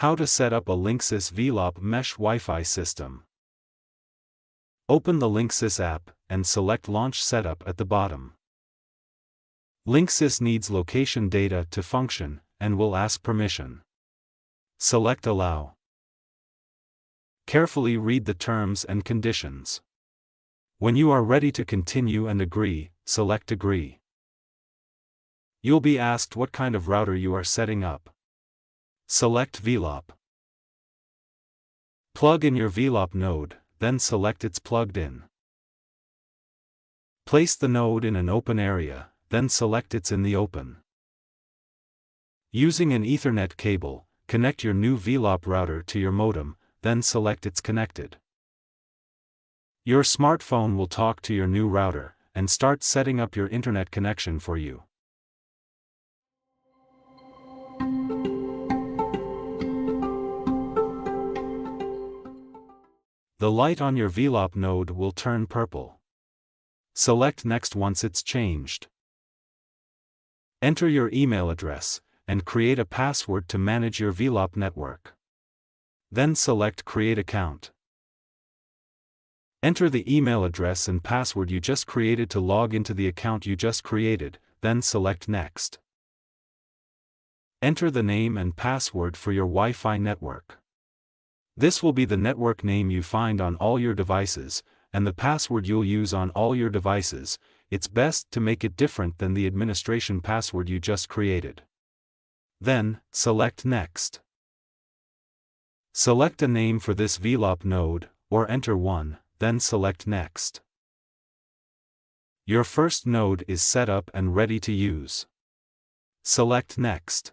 How to set up a Linksys Velop mesh Wi-Fi system. Open the Linksys app, and select Launch Setup at the bottom. Linksys needs location data to function, and will ask permission. Select Allow. Carefully read the terms and conditions. When you are ready to continue and agree, select Agree. You'll be asked what kind of router you are setting up. Select Velop. Plug in your Velop node, then select it's plugged in. Place the node in an open area, then select it's in the open. Using an Ethernet cable, connect your new Velop router to your modem, then select it's connected. Your smartphone will talk to your new router, and start setting up your internet connection for you. The light on your Velop node will turn purple. Select Next once it's changed. Enter your email address, and create a password to manage your Velop network. Then select Create Account. Enter the email address and password you just created to log into the account you just created, then select Next. Enter the name and password for your Wi-Fi network. This will be the network name you find on all your devices, and the password you'll use on all your devices. It's best to make it different than the administration password you just created. Then, select Next. Select a name for this Velop node, or enter one, then select Next. Your first node is set up and ready to use. Select Next.